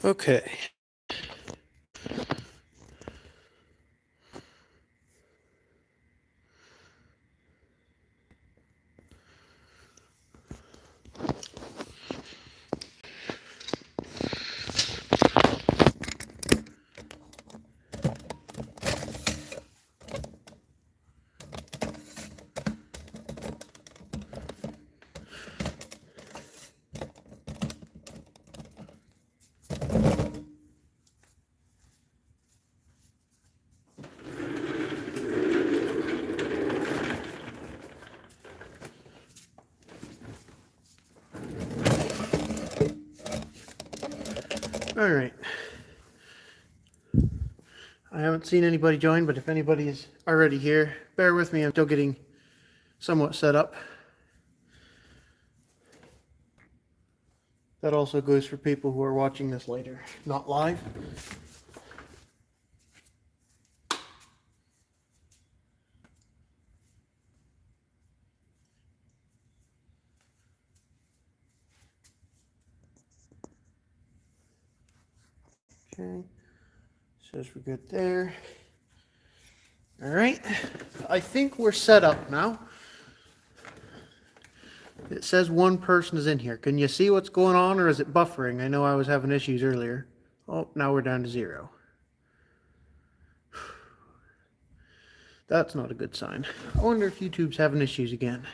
Okay. All right. I haven't seen anybody join, but if anybody is already here, bear with me. I'm still getting somewhat set up. That also goes for people who are watching this later, not live. Okay. Says we're good there. All right. I think we're set up now. It says one person is in here. Can you see what's going on, or is it buffering? I know I was having issues earlier. Oh, now we're down to 0. That's not a good sign. I wonder if YouTube's having issues again.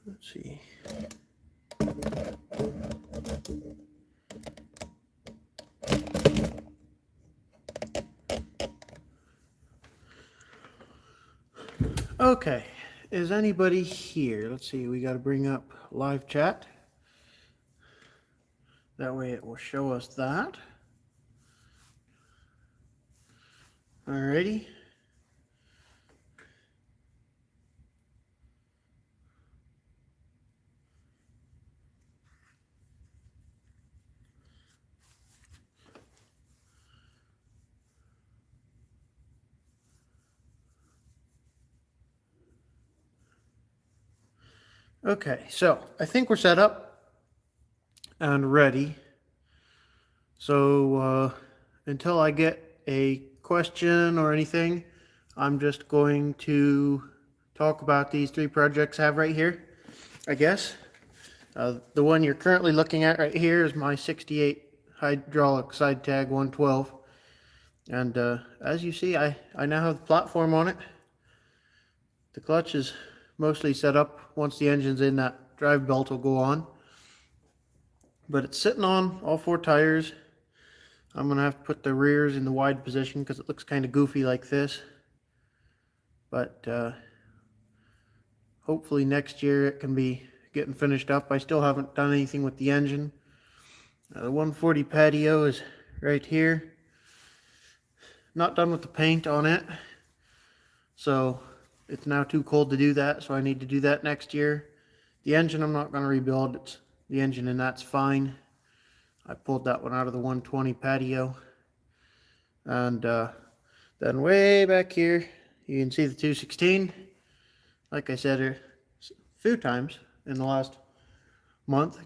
Let's see. Okay, is anybody here? Let's see, we got to bring up live chat. That way it will show us that. Alrighty. Okay, so I think we're set up and ready. So until I get a question or anything, I'm just going to talk about these 3 projects I have right here, I guess. The one you're currently looking at right here is my 68 hydraulic side tag 112. And as you see, I now have the platform on it. The clutch is mostly set up. Once the engine's in, that drive belt will go on. But it's sitting on all 4 tires. I'm going to have to put the rears in the wide position because it looks kind of goofy like this. But hopefully next year it can be getting finished up. I still haven't done anything with the engine. The 140 patio is right here. Not done with the paint on it. So it's now too cold to do that, so I need to do that next year. The engine I'm not going to rebuild. It's the engine and that's fine. I pulled that one out of the 120 patio. And then way back here, you can see the 216. Like I said a few times in the last month,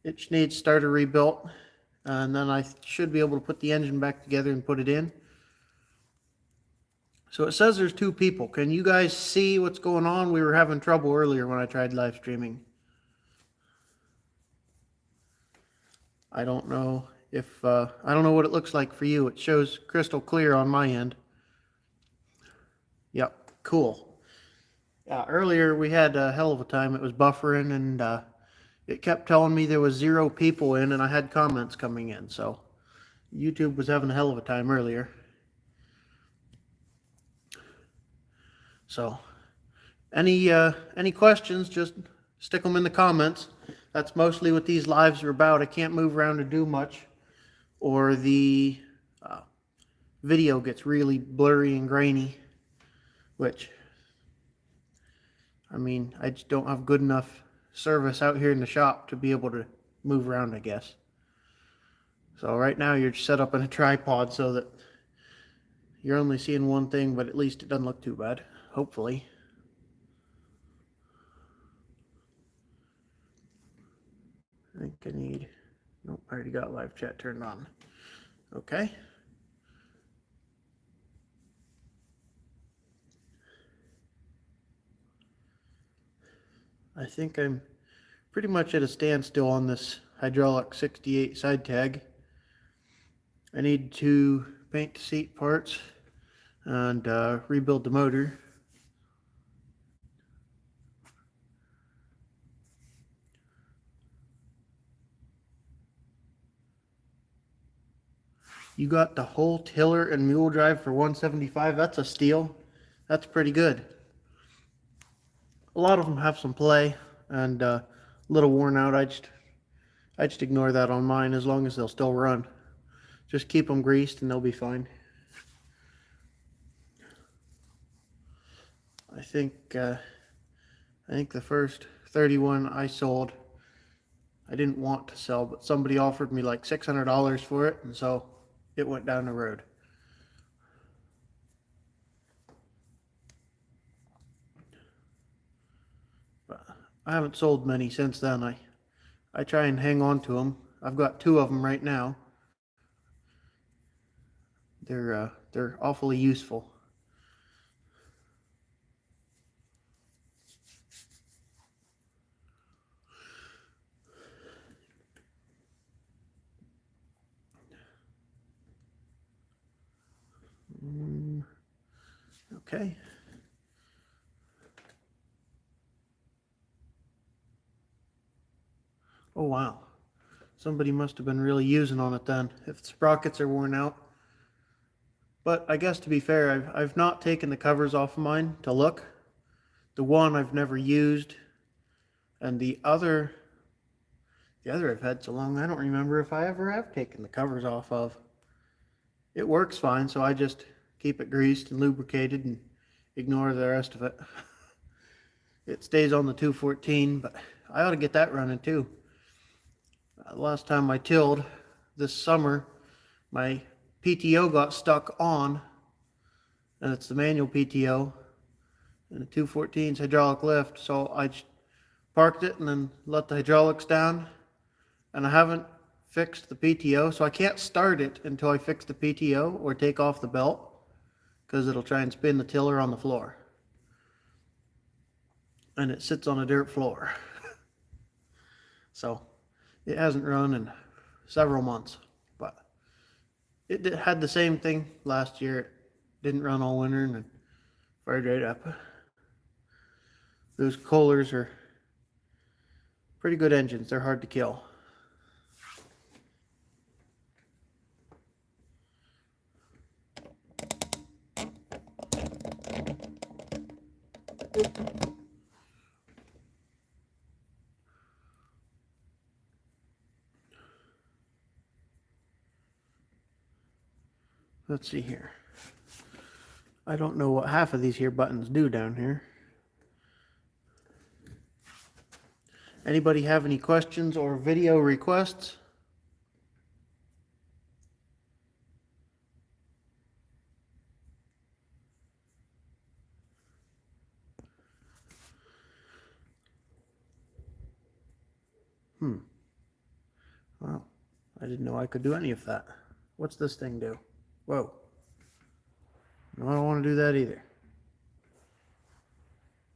it needs starter rebuilt. And then I should be able to put the engine back together and put it in. So it says there's 2 people. Can you guys see what's going on? We were having trouble earlier when I tried live streaming. I don't know if, I don't know what it looks like for you. It shows crystal clear on my end. Yep, cool. Yeah, earlier we had a hell of a time. It was buffering and it kept telling me there was 0 people in and I had comments coming in. So YouTube was having a hell of a time earlier. So any questions, just stick them in the comments. That's mostly what these lives are about. I can't move around and do much. or the uh, video gets really blurry and grainy, which, I mean, I just don't have good enough service out here in the shop to be able to move around, I guess. So right now you're set up in a tripod so that you're only seeing one thing, but at least it doesn't look too bad, hopefully. I think I need, nope, I already got live chat turned on. Okay. I think I'm pretty much at a standstill on this hydraulic 68 side tag. I need to paint the seat parts and rebuild the motor. You got the whole tiller and mule drive for $175. That's a steal. That's pretty good. A lot of them have some play and a little worn out. I just ignore that on mine as long as they'll still run. Just keep them greased and they'll be fine. I think the first 31 I sold, I didn't want to sell, but somebody offered me like $600 for it, and so it went down the road. But I haven't sold many since then. I try and hang on to them. I've got 2 of them right now. They're awfully useful. Okay. Oh wow. Somebody must have been really using on it then, if the sprockets are worn out. But I guess to be fair, I've not taken the covers off of mine to look. The one I've never used, and the other I've had so long I don't remember if I ever have taken the covers off of. It works fine, so I just keep it greased and lubricated and ignore the rest of it. It stays on the 214, but I ought to get that running too. Last time I tilled this summer, my PTO got stuck on, and it's the manual PTO, and the 214's hydraulic lift, so I parked it and then let the hydraulics down, and I haven't fixed the PTO, so I can't start it until I fix the PTO or take off the belt, because it'll try and spin the tiller on the floor. And it sits on a dirt floor. So it hasn't run in several months, but it had the same thing last year. It didn't run all winter and then fired right up. Those Kohlers are pretty good engines. They're hard to kill. Let's see here. I don't know what half of these here buttons do down here. Anybody have any questions or video requests? Well, I didn't know I could do any of that. What's this thing do? Whoa. No, I don't want to do that either.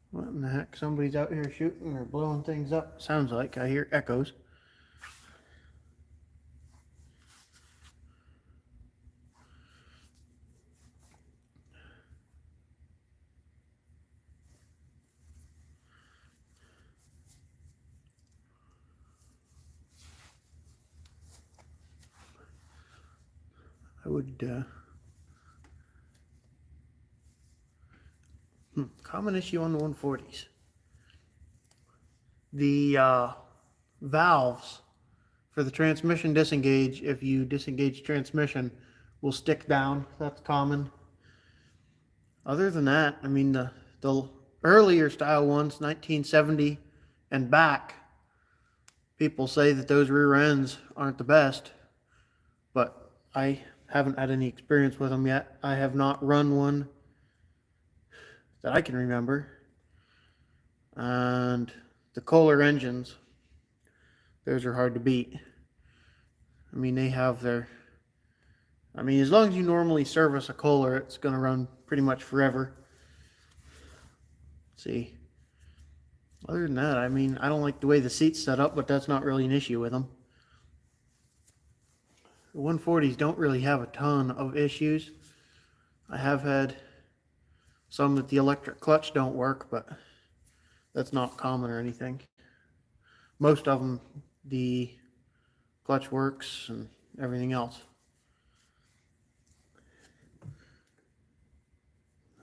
What in the heck? Somebody's out here shooting or blowing things up. Sounds like I hear echoes. I would, common issue on the 140s. The valves for the transmission disengage, if you disengage transmission, will stick down. That's common. Other than that, I mean, the earlier style ones, 1970 and back, people say that those rear ends aren't the best, but I haven't had any experience with them yet. I have not run one that I can remember. And the Kohler engines, those are hard to beat. I mean, they have their, I mean, as long as you normally service a Kohler, it's going to run pretty much forever. Let's see. Other than that, I mean, I don't like the way the seat's set up, but that's not really an issue with them. The 140s don't really have a ton of issues. I have had some that the electric clutch don't work, but that's not common or anything. Most of them, the clutch works and everything else.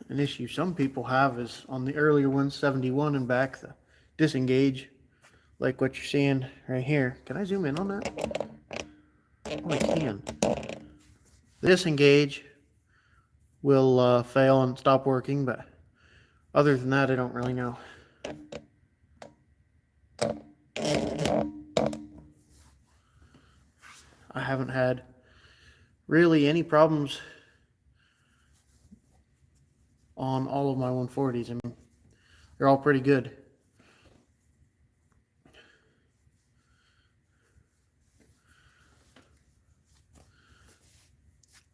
An issue some people have is on the earlier ones, 71 and back, the disengage, like what you're seeing right here. Can I zoom in on that? Oh, I can. The disengage will fail and stop working, but other than that, I don't really know. I haven't had really any problems on all of my 140s. I mean, they're all pretty good.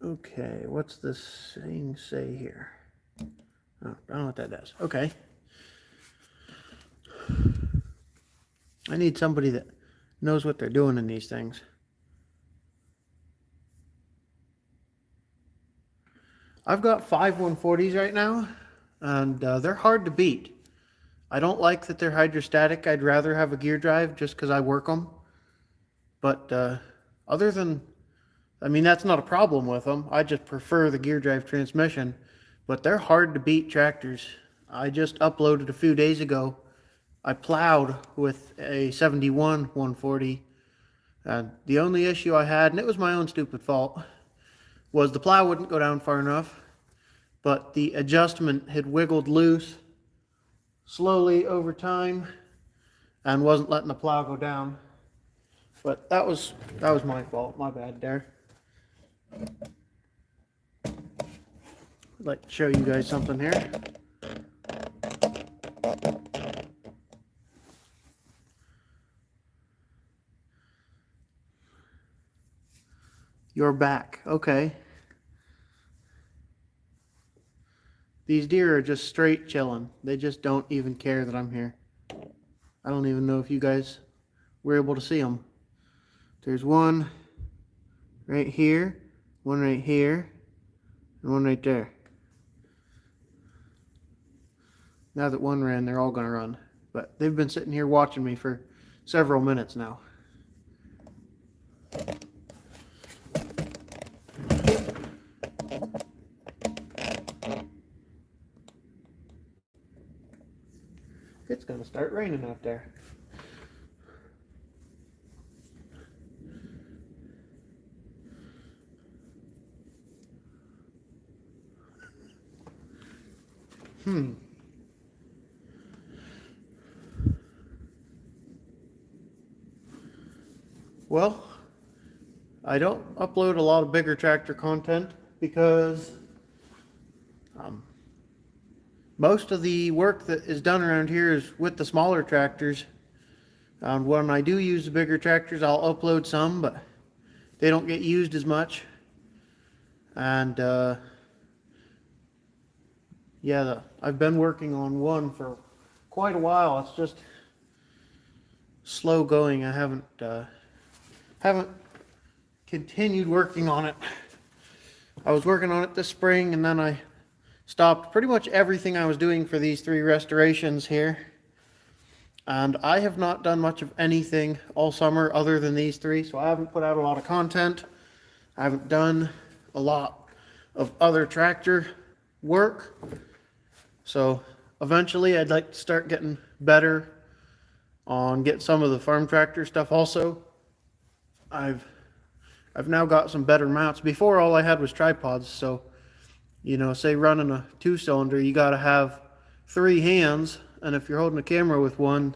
Okay, what's this thing say here? Oh, I don't know what that does. Okay. I need somebody that knows what they're doing in these things. I've got 5 140s right now, and they're hard to beat. I don't like that they're hydrostatic. I'd rather have a gear drive just because I work them. But other than, I mean, that's not a problem with them. I just prefer the gear drive transmission. But they're hard to beat tractors. I just uploaded a few days ago. I plowed with a 71 140. And the only issue I had, and it was my own stupid fault, was the plow wouldn't go down far enough, but the adjustment had wiggled loose slowly over time and wasn't letting the plow go down. But that was my fault. My bad there. I'd like to show you guys something here. You're back. Okay. These deer are just straight chilling. They just don't even care that I'm here. I don't even know if you guys were able to see them. There's one right here, one right here, and one right there. Now that one ran, they're all going to run. But they've been sitting here watching me for several minutes now. It's going to start raining out there. Well, I don't upload a lot of bigger tractor content because most of the work that is done around here is with the smaller tractors. When I do use the bigger tractors, I'll upload some, but they don't get used as much. And yeah, I've been working on one for quite a while. It's just slow going. I haven't continued working on it. I was working on it this spring, and then I stopped pretty much everything I was doing for these 3 restorations here. And I have not done much of anything all summer other than these 3, so I haven't put out a lot of content. I haven't done a lot of other tractor work. So eventually I'd like to start getting better on getting some of the farm tractor stuff also. I've now got some better mounts. Before, all I had was tripods, so you know, say running a 2-cylinder, you got to have 3 hands, and if you're holding a camera with one,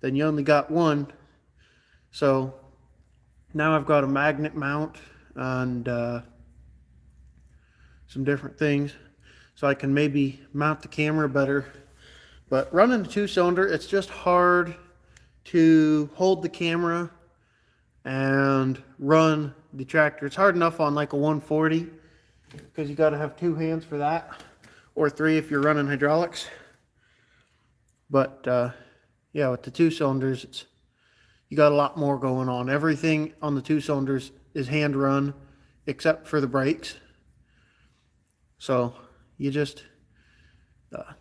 then you only got one. So now I've got a magnet mount and some different things, so I can maybe mount the camera better. But running a 2-cylinder, it's just hard to hold the camera and run the tractor. It's hard enough on like a 140 because you got to have 2 hands for that, or 3 if you're running hydraulics. But yeah, with the 2 cylinders, you got a lot more going on. Everything on the 2 cylinders is hand run except for the brakes. So you just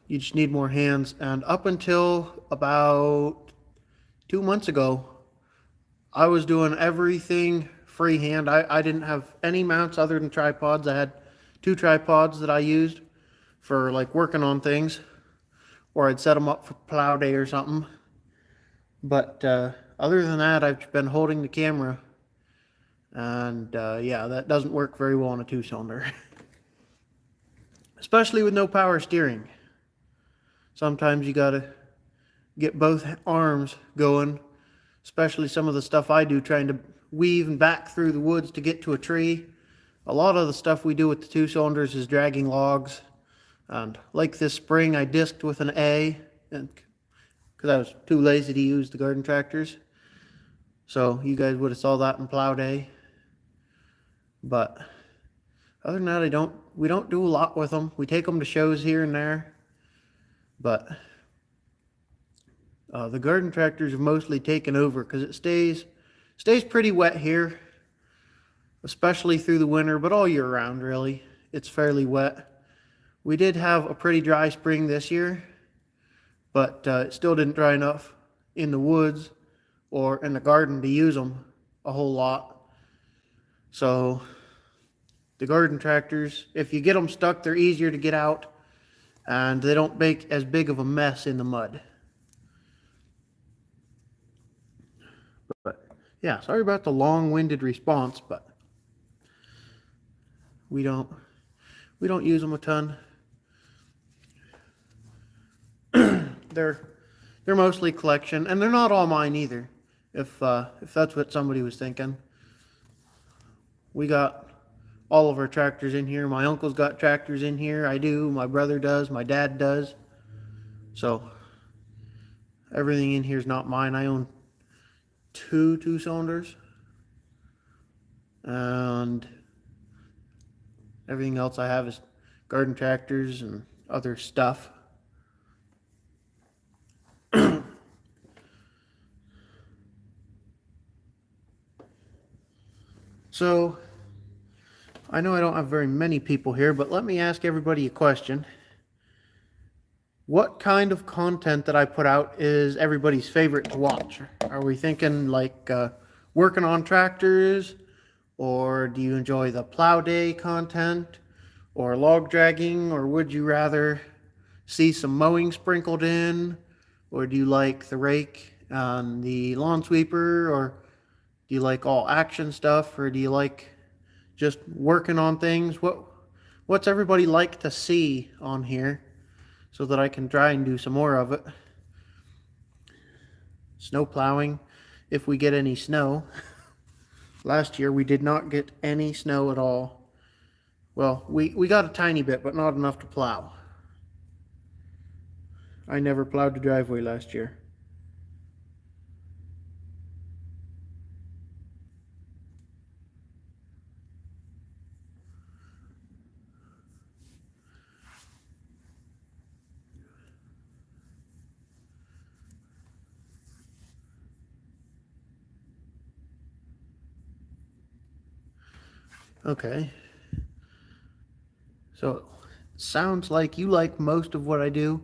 need more hands. And up until about 2 months ago, I was doing everything freehand. I didn't have any mounts other than tripods. I had 2 tripods that I used for like working on things, or I'd set them up for plow day or something. But other than that, I've been holding the camera, and yeah, that doesn't work very well on a 2-cylinder. Especially with no power steering. Sometimes you gotta get both arms going, especially some of the stuff I do, trying to weave and back through the woods to get to a tree. A lot of the stuff we do with the 2 cylinders is dragging logs. And like this spring, I disked with an A, and because I was too lazy to use the garden tractors. So you guys would have saw that in plow day. But other than that, we don't do a lot with them. We take them to shows here and there. But the garden tractors have mostly taken over because it stays pretty wet here, especially through the winter, but all year round really. It's fairly wet. We did have a pretty dry spring this year, but it still didn't dry enough in the woods or in the garden to use them a whole lot. So the garden tractors, if you get them stuck, they're easier to get out, and they don't make as big of a mess in the mud. But yeah, sorry about the long-winded response, but we don't use them a ton. They're mostly collection, and they're not all mine either. If that's what somebody was thinking. We got all of our tractors in here. My uncle's got tractors in here. I do. My brother does. My dad does. So everything in here is not mine. I own 2 2-cylinders, and everything else I have is garden tractors and other stuff. So I know I don't have very many people here, but let me ask everybody a question. What kind of content that I put out is everybody's favorite to watch? Are we thinking like working on tractors, or do you enjoy the plow day content, or log dragging, or would you rather see some mowing sprinkled in, or do you like the rake and the lawn sweeper, or do you like all action stuff, or do you like just working on things? What's everybody like to see on here so that I can try and do some more of it? Snow plowing, if we get any snow. Last year we did not get any snow at all. Well, we got a tiny bit, but not enough to plow. I never plowed the driveway last year. Okay. So, sounds like you like most of what I do.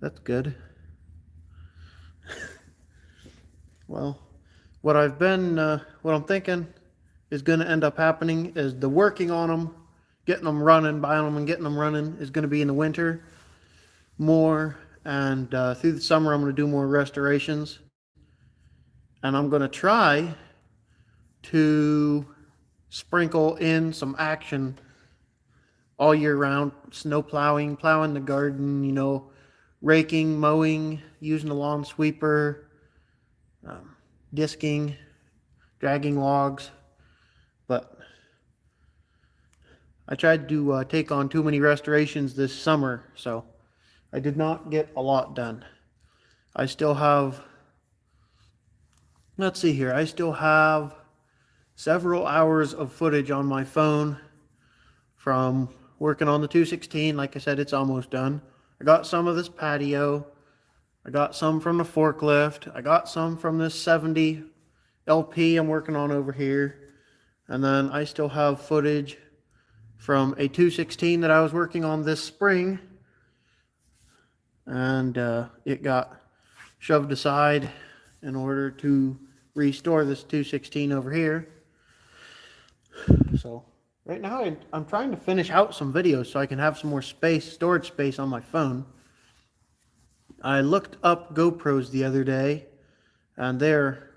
That's good. Well, what I'm thinking is going to end up happening is the working on them, getting them running, buying them and getting them running is going to be in the winter more, and through the summer I'm going to do more restorations, and I'm going to try to sprinkle in some action all year round. Snow plowing, plowing the garden, you know, raking, mowing, using a lawn sweeper, disking, dragging logs. But I tried to take on too many restorations this summer, so I did not get a lot done. I still have, let's see here, I still have several hours of footage on my phone from working on the 216. Like I said, it's almost done. I got some of this patio. I got some from the forklift. I got some from this 70 LP I'm working on over here. And then I still have footage from a 216 that I was working on this spring. And it got shoved aside in order to restore this 216 over here. So right now I'm trying to finish out some videos so I can have some more space, storage space on my phone. I looked up GoPros the other day, and they're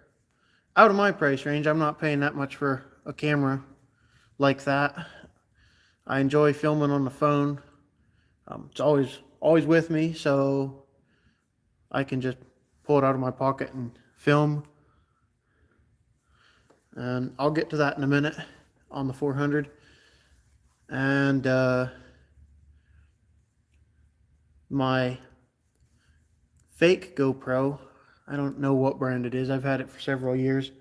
out of my price range. I'm not paying that much for a camera like that. I enjoy filming on the phone. It's always with me, so I can just pull it out of my pocket and film. And I'll get to that in a minute on the 400. And my fake GoPro, I don't know what brand it is. I've had it for several years.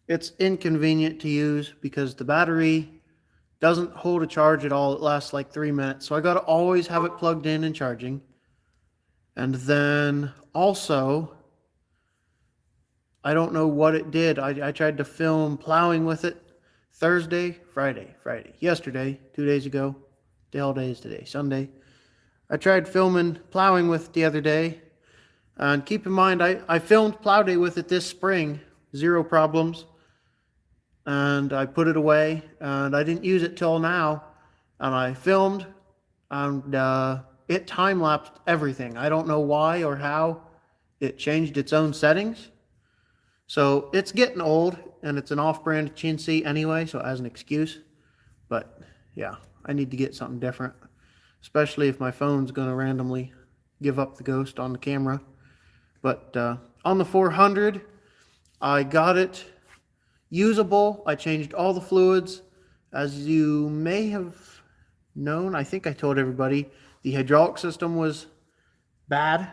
It's inconvenient to use because the battery doesn't hold a charge at all. It lasts like 3 minutes. So I got to always have it plugged in and charging. And then also, I don't know what it did. I tried to film plowing with it Friday, yesterday, 2 days ago. The hell day is today? Sunday. I tried filming plowing with it the other day. And keep in mind, I filmed plow day with it this spring, 0 problems. And I put it away, and I didn't use it till now. And I filmed, and it time-lapsed everything. I don't know why or how it changed its own settings. So it's getting old, and it's an off-brand chintzy anyway, so as an excuse. But yeah, I need to get something different, especially if my phone's going to randomly give up the ghost on the camera. But on the 400, I got it usable. I changed all the fluids. As you may have known, I think I told everybody, the hydraulic system was bad.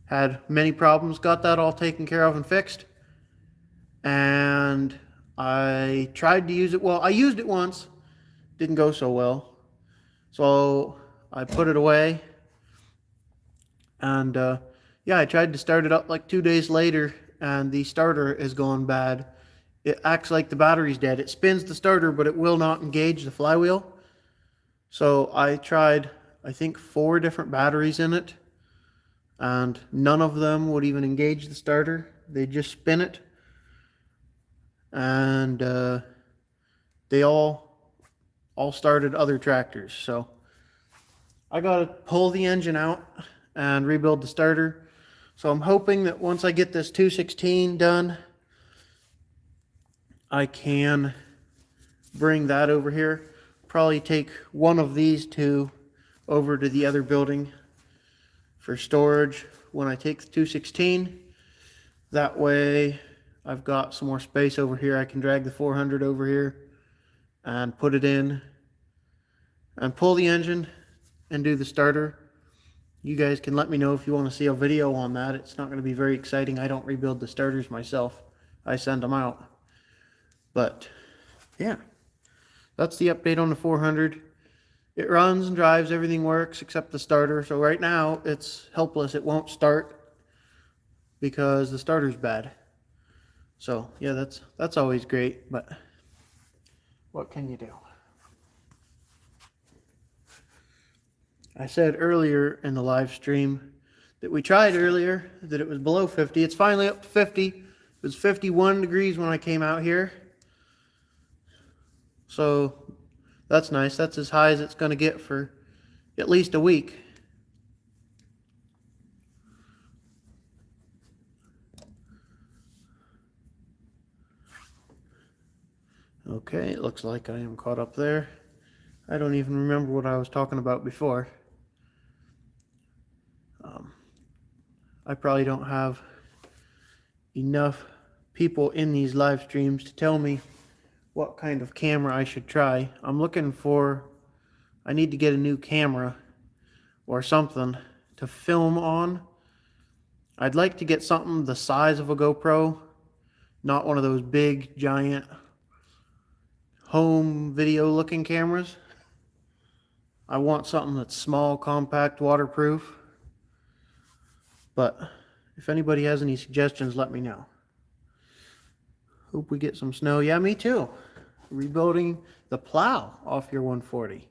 Had many problems. Got that all taken care of and fixed. And I tried to use it. Well, I used it once. Didn't go so well. So I put it away. And yeah, I tried to start it up like 2 days later, and the starter is going bad. It acts like the battery's dead. It spins the starter, but it will not engage the flywheel. So I tried, I think, 4 different batteries in it, and none of them would even engage the starter. They just spin it. And they all started other tractors. So I got to pull the engine out and rebuild the starter. So I'm hoping that once I get this 216 done, I can bring that over here. Probably take one of these 2 over to the other building for storage when I take the 216. That way I've got some more space over here. I can drag the 400 over here and put it in and pull the engine and do the starter. You guys can let me know if you want to see a video on that. It's not going to be very exciting. I don't rebuild the starters myself. I send them out. But yeah, that's the update on the 400. It runs and drives, everything works except the starter. So right now it's helpless. It won't start because the starter's bad. So yeah, that's always great, but what can you do? I said earlier in the live stream that we tried earlier that it was below 50. It's finally up to 50. It was 51 degrees when I came out here. So that's nice. That's as high as it's going to get for at least a week. Okay, it looks like I am caught up there. I don't even remember what I was talking about before. I probably don't have enough people in these live streams to tell me what kind of camera I should try. I need to get a new camera or something to film on. I'd like to get something the size of a GoPro, not one of those big, giant home video looking cameras. I want something that's small, compact, waterproof. But if anybody has any suggestions, let me know. Hope we get some snow. Yeah, me too. Rebuilding the plow off your 140.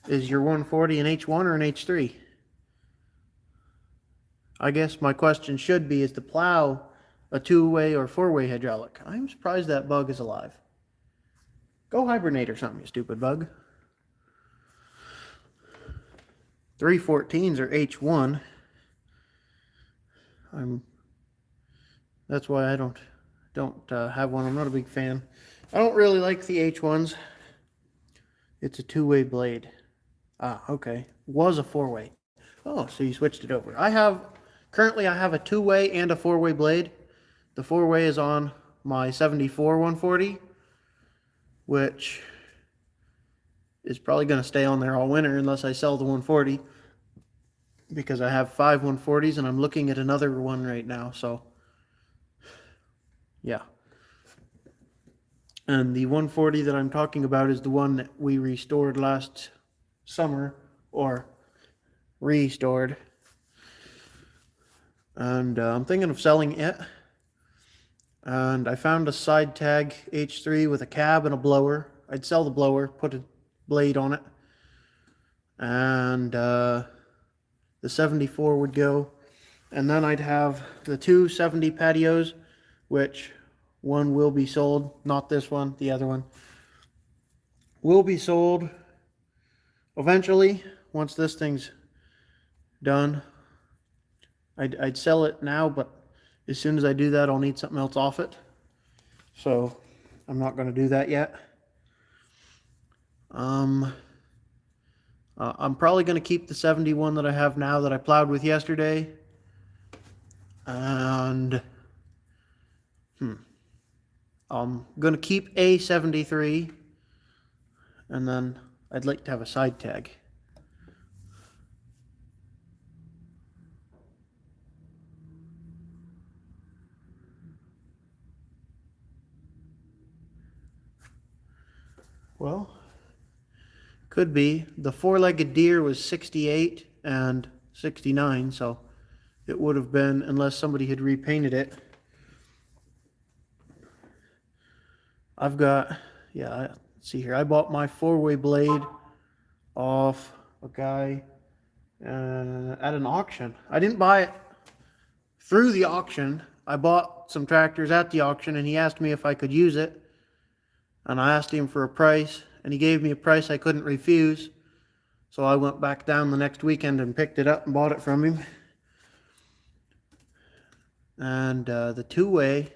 Is your 140 an H1 or an H3? I guess my question should be, is the plow a two-way or four-way hydraulic? I'm surprised that bug is alive. Go hibernate or something, you stupid bug. 314s are H1. That's why I don't have one. I'm not a big fan. I don't really like the H1s. It's a two-way blade. Ah, okay. Was a four-way. Oh, so you switched it over. Currently I have a two-way and a four-way blade. The four-way is on my 74 140, which is probably going to stay on there all winter unless I sell the 140, because I have 5 140s and I'm looking at another one right now. So yeah. And the 140 that I'm talking about is the one that we restored last summer, or restored. And I'm thinking of selling it. And I found a side tag H3 with a cab and a blower. I'd sell the blower, put a blade on it, and the 74 would go. And then I'd have the 270 patios, which one will be sold. Not this one, the other one will be sold eventually once this thing's done. I'd sell it now, but as soon as I do that, I'll need something else off it. So I'm not going to do that yet. I'm probably going to keep the 71 that I have now that I plowed with yesterday. And I'm going to keep a 73. And then I'd like to have a side tag. Well, could be. The four-legged deer was 68 and 69, so it would have been, unless somebody had repainted it. I've got, let's see here. I bought my four-way blade off a guy at an auction. I didn't buy it through the auction. I bought some tractors at the auction, and he asked me if I could use it. And I asked him for a price, and he gave me a price I couldn't refuse. So I went back down the next weekend and picked it up and bought it from him. And the two-way,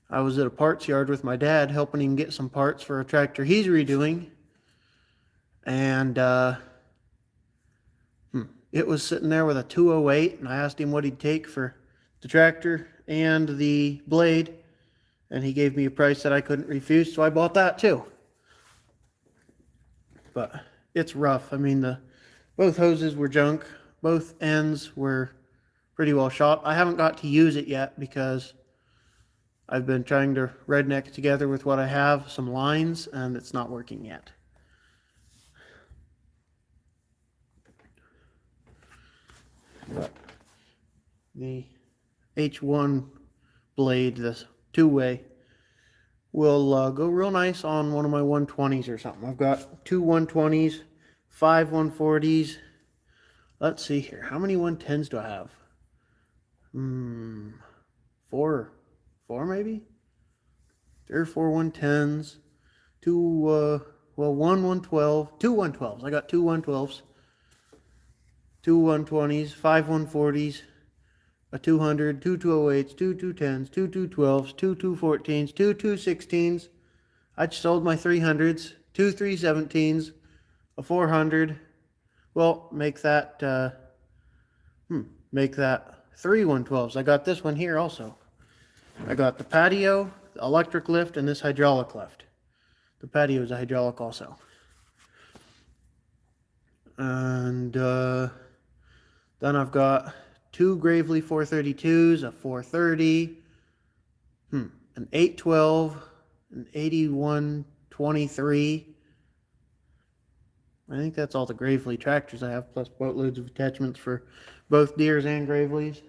I was at a parts yard with my dad helping him get some parts for a tractor he's redoing. And it was sitting there with a 208, and I asked him what he'd take for the tractor and the blade. And he gave me a price that I couldn't refuse, so I bought that too. But it's rough. I mean, both hoses were junk. Both ends were pretty well shot. I haven't got to use it yet because I've been trying to redneck together with what I have, some lines, and it's not working yet. But the H1 blade, this two-way, will go real nice on one of my 120s or something. I've got 2 120s, 5 140s. Let's see here. How many 110s do I have? Four maybe? 3 or 4 110s. One 112. 2 112s. I got 2 112s. 2 120s, 5 140s, a 200, two 208s, two 210s, two 212s, two 214s, two 216s. I just sold my 300s, two 317s, a 400. Well, make that three 112s. I got this one here also. I got the patio, the electric lift, and this hydraulic lift. The patio is a hydraulic also. And then I've got two Gravely 432s, a 430, an 812, an 8123. I think that's all the Gravely tractors I have, plus boatloads of attachments for both Deeres and Gravely's.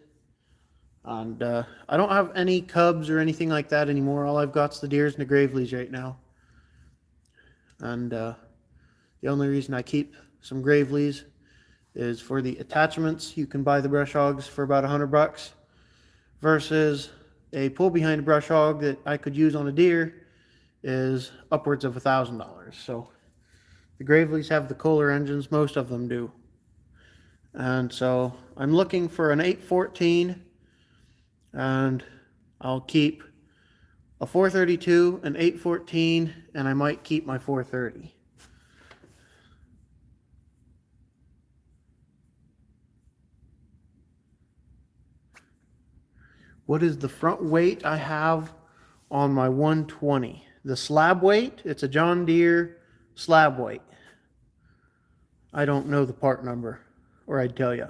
And I don't have any Cubs or anything like that anymore. All I've got is the Deeres and the Gravely's right now. And the only reason I keep some Gravely's is for the attachments. You can buy the brush hogs for about $100 versus a pull behind brush hog that I could use on a deer is upwards of $1,000. So the Gravely's have the Kohler engines, most of them do. And so I'm looking for an 814, and I'll keep a 432, an 814, and I might keep my 430. What is the front weight I have on my 120? The slab weight, it's a John Deere slab weight. I don't know the part number, or I'd tell you.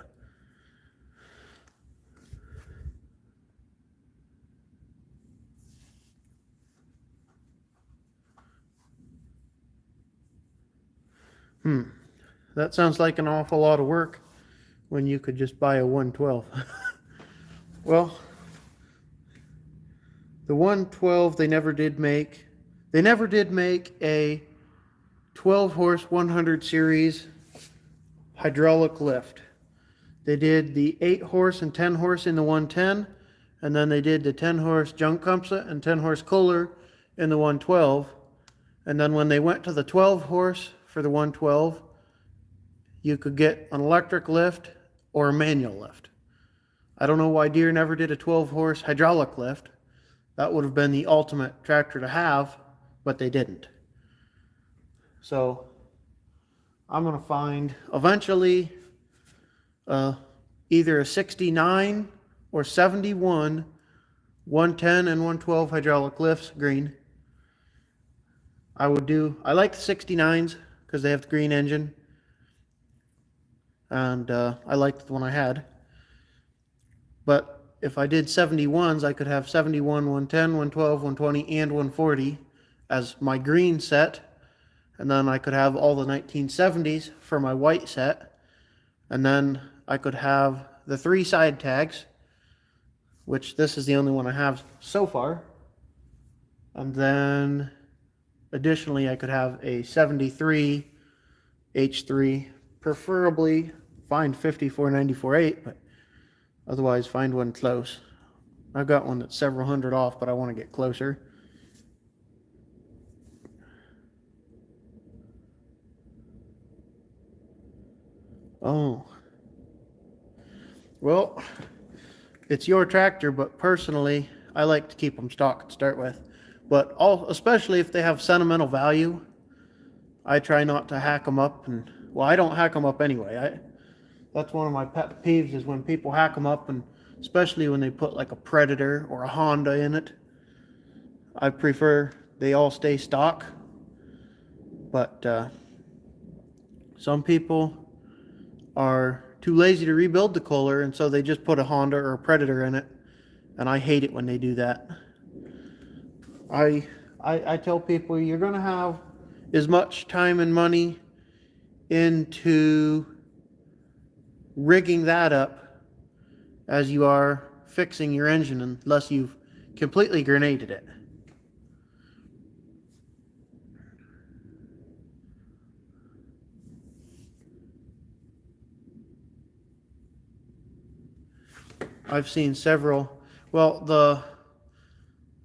That sounds like an awful lot of work when you could just buy a 112. Well, the 112 they never did make. They never did make a 12 horse 100 series hydraulic lift. They did the 8 horse and 10 horse in the 110, and then they did the 10 horse junk composite and 10 horse Kohler in the 112. And then when they went to the 12 horse for the 112, you could get an electric lift or a manual lift. I don't know why Deere never did a 12 horse hydraulic lift. That would have been the ultimate tractor to have, but they didn't. So I'm going to find eventually either a 69 or 71 110 and 112 hydraulic lifts green. I like the 69s because they have the green engine, and I liked the one I had. But if I did 71s, I could have 71, 110, 112, 120, and 140 as my green set. And then I could have all the 1970s for my white set. And then I could have the 3 side tags, which this is the only one I have so far. And then additionally, I could have a 73 H3, preferably find 5494.8, but otherwise find one close. I've got one that's several hundred off, but I want to get closer. Oh. Well, it's your tractor, but personally, I like to keep them stock to start with. But especially if they have sentimental value, I try not to hack them up. I don't hack them up anyway. That's one of my pet peeves is when people hack them up, and especially when they put like a Predator or a Honda in it. I prefer they all stay stock. But some people are too lazy to rebuild the Kohler, and so they just put a Honda or a Predator in it, and I hate it when they do that. I tell people you're going to have as much time and money into rigging that up as you are fixing your engine, unless you've completely grenaded it. I've seen several. Well, the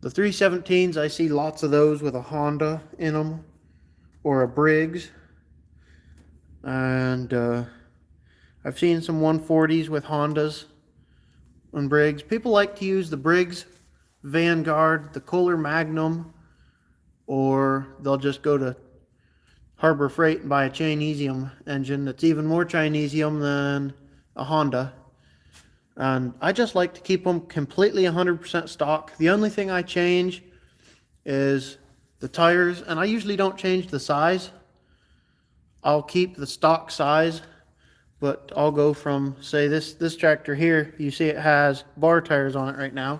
317s, I see lots of those with a Honda in them or a Briggs. And I've seen some 140s with Hondas. on Briggs. People like to use the Briggs Vanguard, the Kohler Magnum, or they'll just go to Harbor Freight and buy a Chinesium engine that's even more Chinesium than a Honda. And I just like to keep them completely 100% stock. The only thing I change is the tires, and I usually don't change the size. I'll keep the stock size, but I'll go from, say, this tractor here, you see it has bar tires on it right now.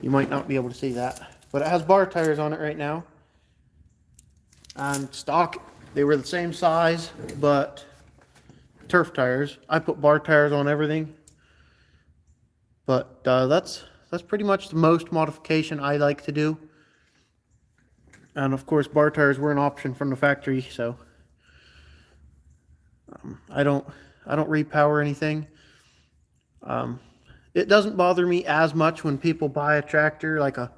You might not be able to see that, but it has bar tires on it right now. And stock, they were the same size, but turf tires. I put bar tires on everything. But that's pretty much the most modification I like to do. And of course, bar tires were an option from the factory, so I don't repower anything. It doesn't bother me as much when people buy a tractor like a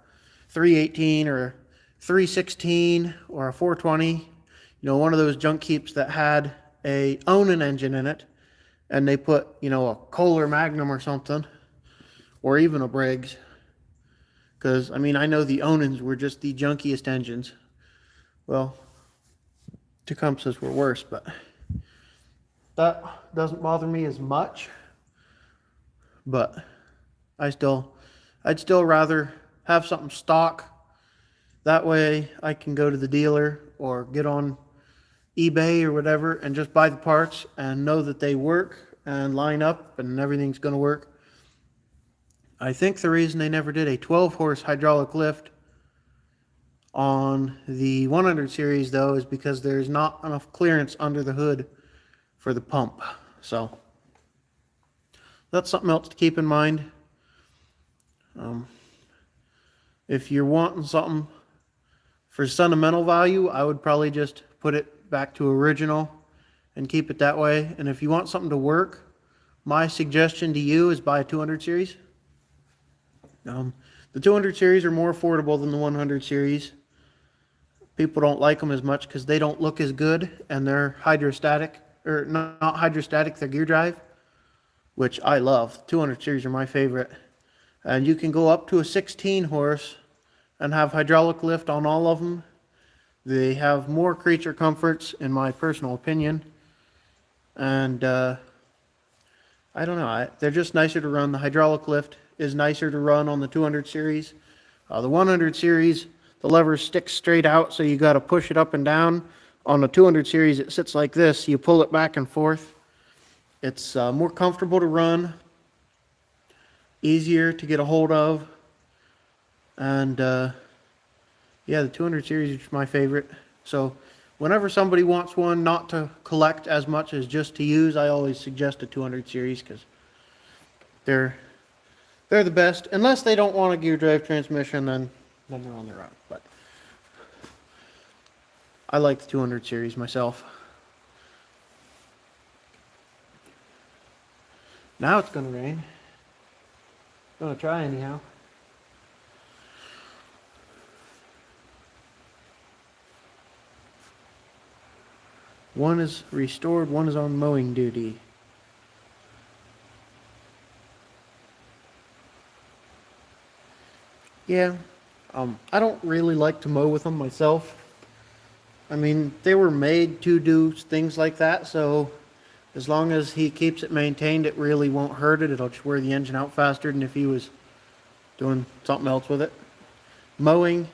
318 or a 316 or a 420. You know, one of those junk heaps that had a Onan engine in it, and they put, you know, a Kohler Magnum or something, or even a Briggs. Because, I mean, I know the Onans were just the junkiest engines. Well, Tecumsehs were worse, but that doesn't bother me as much. But I'd still rather have something stock. That way I can go to the dealer or get on eBay or whatever and just buy the parts and know that they work and line up and everything's going to work. I think the reason they never did a 12-horse hydraulic lift on the 100 series, though, is because there's not enough clearance under the hood for the pump. So that's something else to keep in mind. If you're wanting something for sentimental value, I would probably just put it back to original and keep it that way. And if you want something to work, my suggestion to you is buy a 200 series. The 200 series are more affordable than the 100 series. People don't like them as much because they don't look as good, and they're hydrostatic, or not hydrostatic, they're gear drive, which I love. 200 series are my favorite. And you can go up to a 16 horse and have hydraulic lift on all of them. They have more creature comforts, in my personal opinion. And I don't know, they're just nicer to run. The hydraulic lift is nicer to run on the 200 series. The 100 series, the lever sticks straight out, so you got to push it up and down. On the 200 series, it sits like this. You pull it back and forth. It's more comfortable to run, easier to get a hold of, and yeah, the 200 series is my favorite. So whenever somebody wants one not to collect as much as just to use, I always suggest a 200 series because they're the best. Unless they don't want a gear drive transmission, then they're on their own. But I like the 200 series myself. Now it's going to rain. Going to try anyhow. One is restored, one is on mowing duty. Yeah, I don't really like to mow with them myself. I mean, they were made to do things like that, so as long as he keeps it maintained, it really won't hurt it. It'll just wear the engine out faster than if he was doing something else with it. Mowing's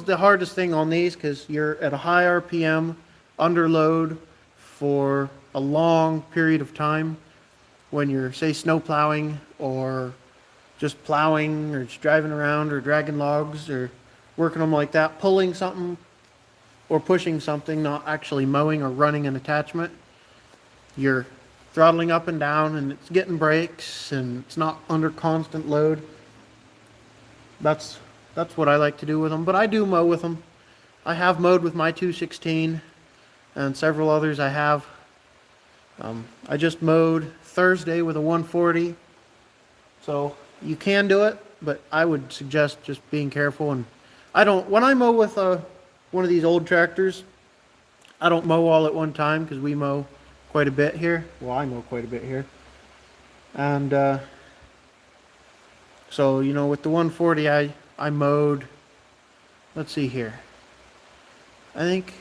the hardest thing on these because you're at a high RPM, under load for a long period of time. When you're, say, snow plowing or just plowing or just driving around or dragging logs or working them like that, pulling something or pushing something, not actually mowing or running an attachment. You're throttling up and down and it's getting brakes and it's not under constant load. That's what I like to do with them, but I do mow with them. I have mowed with my 216 and several others I have. I just mowed Thursday with a 140, so you can do it, but I would suggest just being careful. And when I mow with one of these old tractors, I don't mow all at one time because we mow quite a bit here. Well, I mow quite a bit here. And So, you know, with the 140, I mowed, let's see here, I think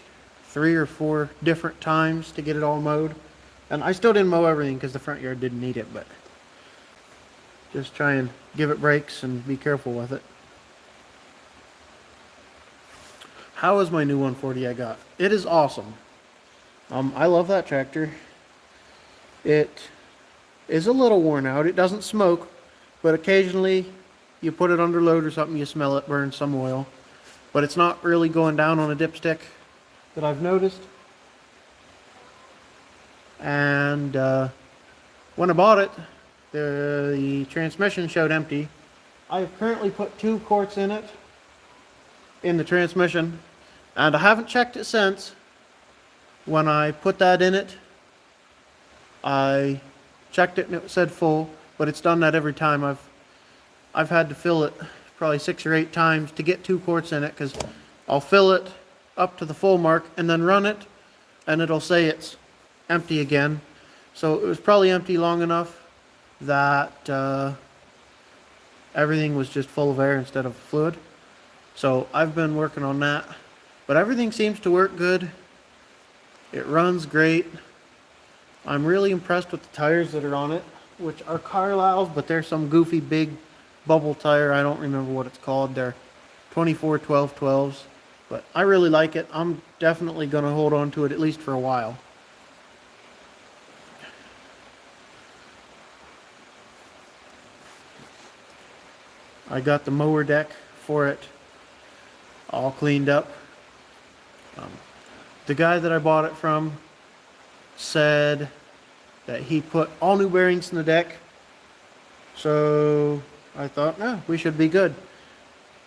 3 or 4 different times to get it all mowed. And I still didn't mow everything because the front yard didn't need it, but just try and give it breaks and be careful with it. How is my new 140 I got? It is awesome. I love that tractor. It is a little worn out. It doesn't smoke, but occasionally you put it under load or something, you smell it burn some oil. But it's not really going down on a dipstick that I've noticed. And when I bought it, the transmission showed empty. I have currently put 2 quarts in it, in the transmission, and I haven't checked it since. When I put that in it, I checked it and it said full, but it's done that every time. I've had to fill it probably 6 or 8 times to get 2 quarts in it, because I'll fill it up to the full mark and then run it, and it'll say it's empty again. So it was probably empty long enough that everything was just full of air instead of fluid. So I've been working on that, but everything seems to work good. It runs great. I'm really impressed with the tires that are on it, which are Carlisle's, but they're some goofy big bubble tire. I don't remember what it's called. They're 24 12/12s, but I really like it. I'm definitely going to hold on to it at least for a while. I got the mower deck for it all cleaned up. The guy that I bought it from said that he put all new bearings in the deck. So I thought, no, we should be good.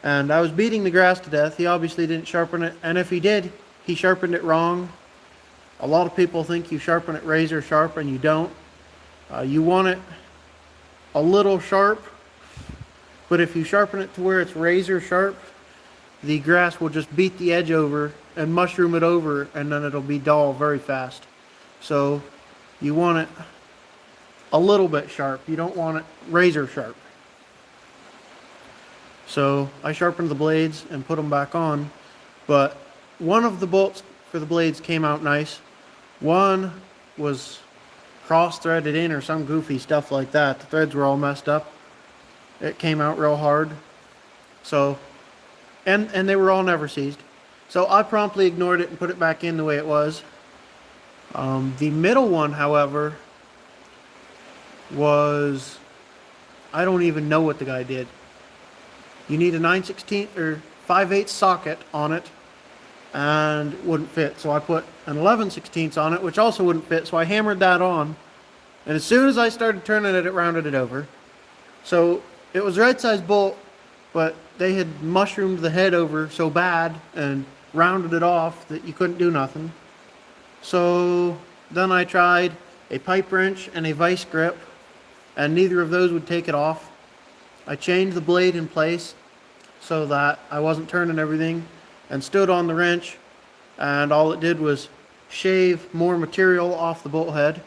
And I was beating the grass to death. He obviously didn't sharpen it. And if he did, he sharpened it wrong. A lot of people think you sharpen it razor sharp, and you don't. You want it a little sharp, but if you sharpen it to where it's razor sharp, the grass will just beat the edge over and mushroom it over, and then it'll be dull very fast. So you want it a little bit sharp. You don't want it razor sharp. So I sharpened the blades and put them back on, but one of the bolts for the blades came out nice. One was cross-threaded in or some goofy stuff like that. The threads were all messed up. It came out real hard. So, and they were all never seized. So I promptly ignored it and put it back in the way it was. The middle one, however, was, I don't even know what the guy did. You need a 9/16 or 5/8 socket on it, and it wouldn't fit. So I put an 11/16 on it, which also wouldn't fit. So I hammered that on, and as soon as I started turning it, it rounded it over. So it was the right size bolt, but they had mushroomed the head over so bad and rounded it off that you couldn't do nothing. So then I tried a pipe wrench and a vice grip, and neither of those would take it off. I chained the blade in place so that I wasn't turning everything, and stood on the wrench, and all it did was shave more material off the bolt head.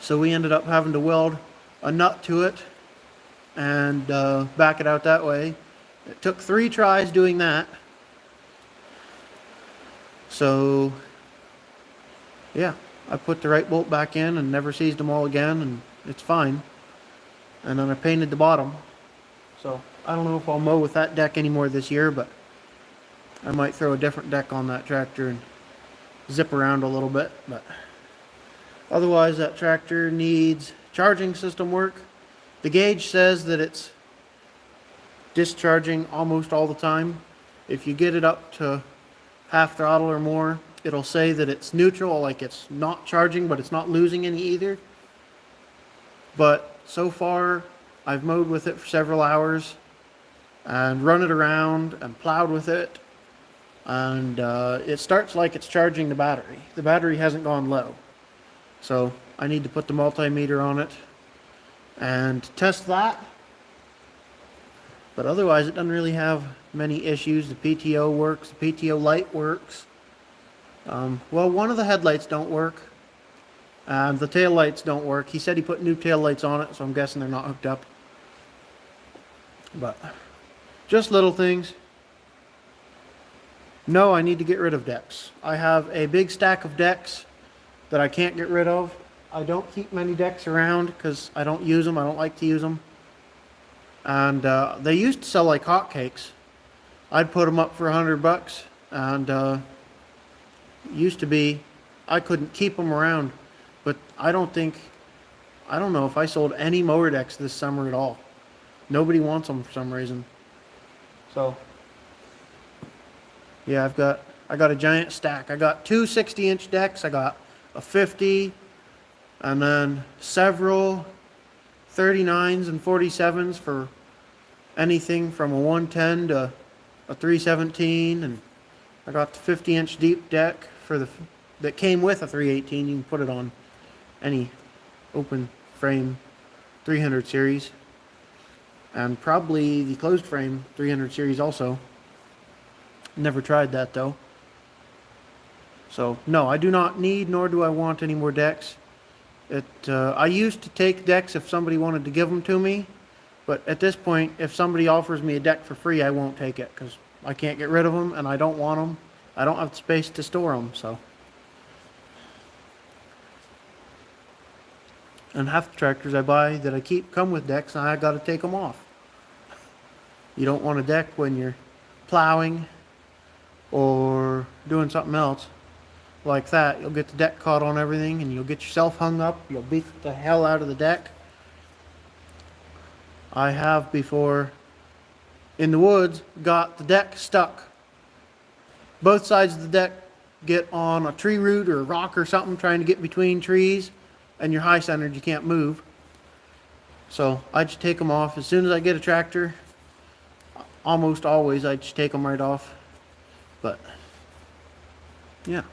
So we ended up having to weld a nut to it and back it out that way. It took 3 tries doing that. So yeah, I put the right bolt back in and never seized them all again, and it's fine. And then I painted the bottom. So I don't know if I'll mow with that deck anymore this year, but I might throw a different deck on that tractor and zip around a little bit. But otherwise, that tractor needs charging system work. The gauge says that it's discharging almost all the time. If you get it up to half throttle or more, it'll say that it's neutral, like it's not charging, but it's not losing any either. But so far, I've mowed with it for several hours and run it around and plowed with it, and it starts like it's charging the battery. The battery hasn't gone low. So I need to put the multimeter on it and test that. But otherwise, it doesn't really have many issues. The PTO works, the PTO light works. Well, one of the headlights don't work. The tail lights don't work. He said he put new tail lights on it, so I'm guessing they're not hooked up. But just little things. No, I need to get rid of decks. I have a big stack of decks that I can't get rid of. I don't keep many decks around because I don't use them. I don't like to use them. And they used to sell like hotcakes. I'd put them up for $100, and used to be, I couldn't keep them around. But I don't know if I sold any mower decks this summer at all. Nobody wants them for some reason. So, yeah, I got a giant stack. I got two 60-inch decks. I got a 50, and then several 39s and 47s for anything from a 110 to a 317, and I got the 50-inch deep deck that came with a 318. You can put it on any open frame 300 series, and probably the closed frame 300 series also. Never tried that though. So no, I do not need nor do I want any more decks. I used to take decks if somebody wanted to give them to me, but at this point, if somebody offers me a deck for free, I won't take it because I can't get rid of them and I don't want them. I don't have the space to store them, so. And half the tractors I buy that I keep come with decks, and I got to take them off. You don't want a deck when you're plowing or doing something else like that. You'll get the deck caught on everything and you'll get yourself hung up. You'll beat the hell out of the deck. I have before in the woods got the deck stuck. Both sides of the deck get on a tree root or a rock or something trying to get between trees, and you're high centered, you can't move. So I just take them off as soon as I get a tractor. Almost always I just take them right off. But yeah,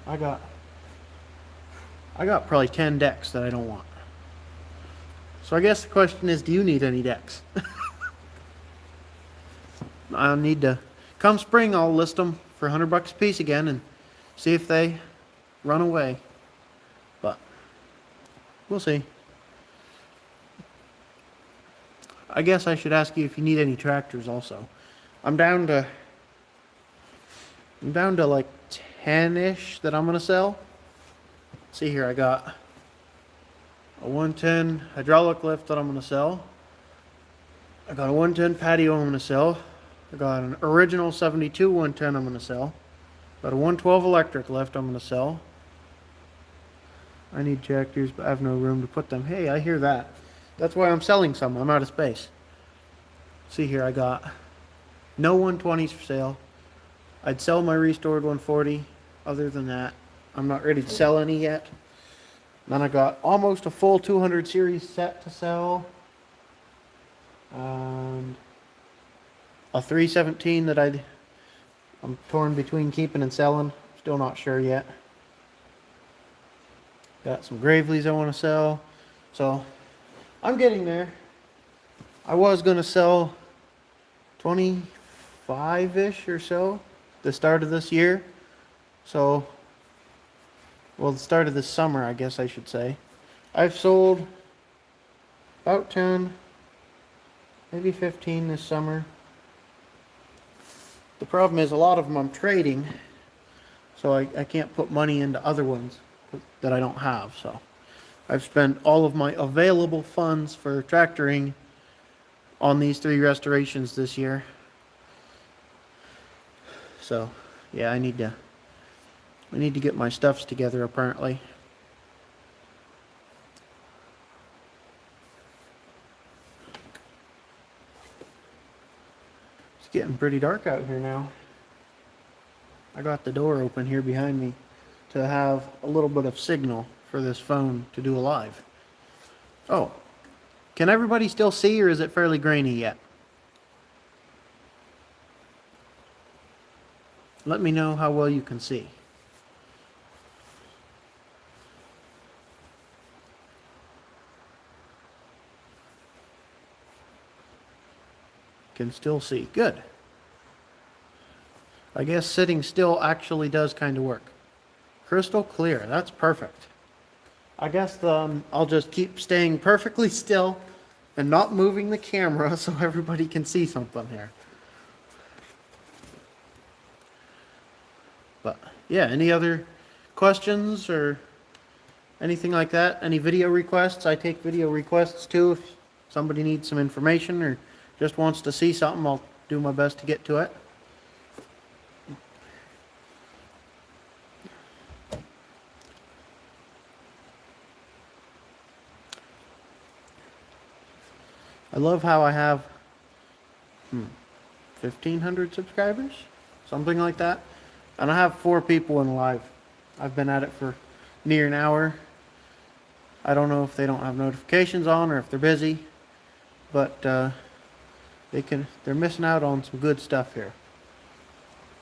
I got probably 10 decks that I don't want. So I guess the question is, do you need any decks? I'll need to, come spring, I'll list them for $100 a piece again and see if they run away. But we'll see. I guess I should ask you if you need any tractors also. I'm down to like 10-ish that I'm gonna sell. See here, I got a 110 hydraulic lift that I'm gonna sell. I got a 110 patio I'm gonna sell. I got an original 72 110 I'm gonna sell. Got a 112 electric lift I'm gonna sell. I need tractors, but I have no room to put them. Hey, I hear that. That's why I'm selling some. I'm out of space. See here, I got no 120s for sale. I'd sell my restored 140. Other than that, I'm not ready to sell any yet. Then I got almost a full 200 series set to sell. And a 317 that I'm torn between keeping and selling. Still not sure yet. Got some Graveleys I want to sell. So I'm getting there. I was going to sell 25-ish or so the start of this year. So, well, the start of this summer, I guess I should say. I've sold about 10, maybe 15 this summer. The problem is a lot of them I'm trading, so I can't put money into other ones that I don't have. So I've spent all of my available funds for tractoring on these 3 restorations this year. So yeah, I need to get my stuffs together apparently. It's getting pretty dark out here now. I got the door open here behind me to have a little bit of signal for this phone to do a live. Oh, can everybody still see, or is it fairly grainy yet? Let me know how well you can see. Can still see. Good. I guess sitting still actually does kind of work. Crystal clear. That's perfect. I guess I'll just keep staying perfectly still and not moving the camera so everybody can see something here. But yeah, any other questions or anything like that? Any video requests? I take video requests too. If somebody needs some information or just wants to see something, I'll do my best to get to it. I love how I have 1,500 subscribers, something like that. And I have 4 people in live. I've been at it for near an hour. I don't know if they don't have notifications on or if they're busy, but they're missing out on some good stuff here.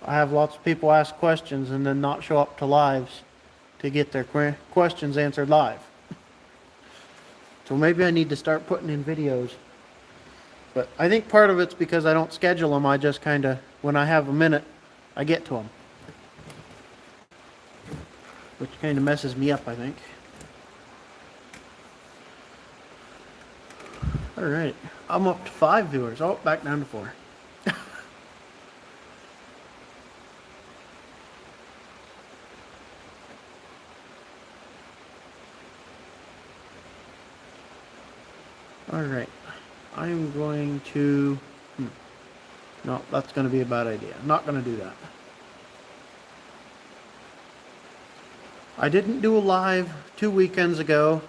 I have lots of people ask questions and then not show up to lives to get their questions answered live. So maybe I need to start putting in videos. But I think part of it's because I don't schedule them. I just kind of, when I have a minute, I get to them. Which kind of messes me up, I think. Alright, I'm up to 5 viewers. Oh, back down to 4. Alright, I'm going to... No, that's going to be a bad idea. I'm not going to do that. I didn't do a live 2 weekends ago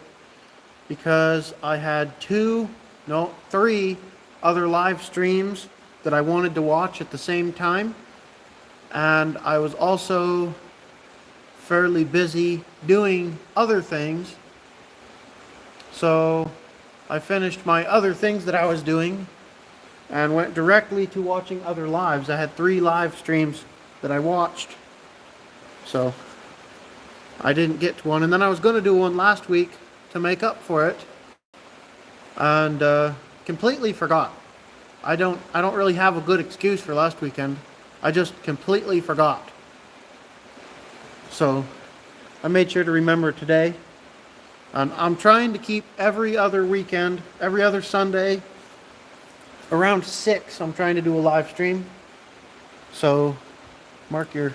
because I had 3 other live streams that I wanted to watch at the same time. And I was also fairly busy doing other things. So I finished my other things that I was doing and went directly to watching other lives. I had 3 live streams that I watched. So I didn't get to one. And then I was going to do one last week to make up for it. And completely forgot. I don't really have a good excuse for last weekend. I just completely forgot. So I made sure to remember today. And I'm trying to keep every other weekend, every other Sunday, around 6, I'm trying to do a live stream. So mark your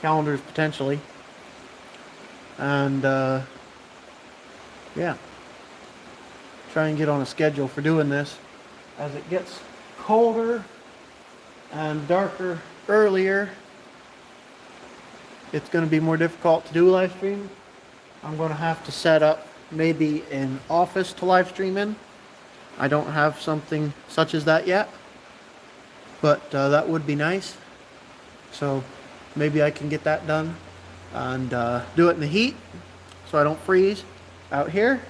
calendars potentially. And yeah, try and get on a schedule for doing this. As it gets colder and darker earlier, it's going to be more difficult to do a live stream. I'm going to have to set up maybe an office to live stream in. I don't have something such as that yet, but that would be nice. So maybe I can get that done and do it in the heat so I don't freeze out here.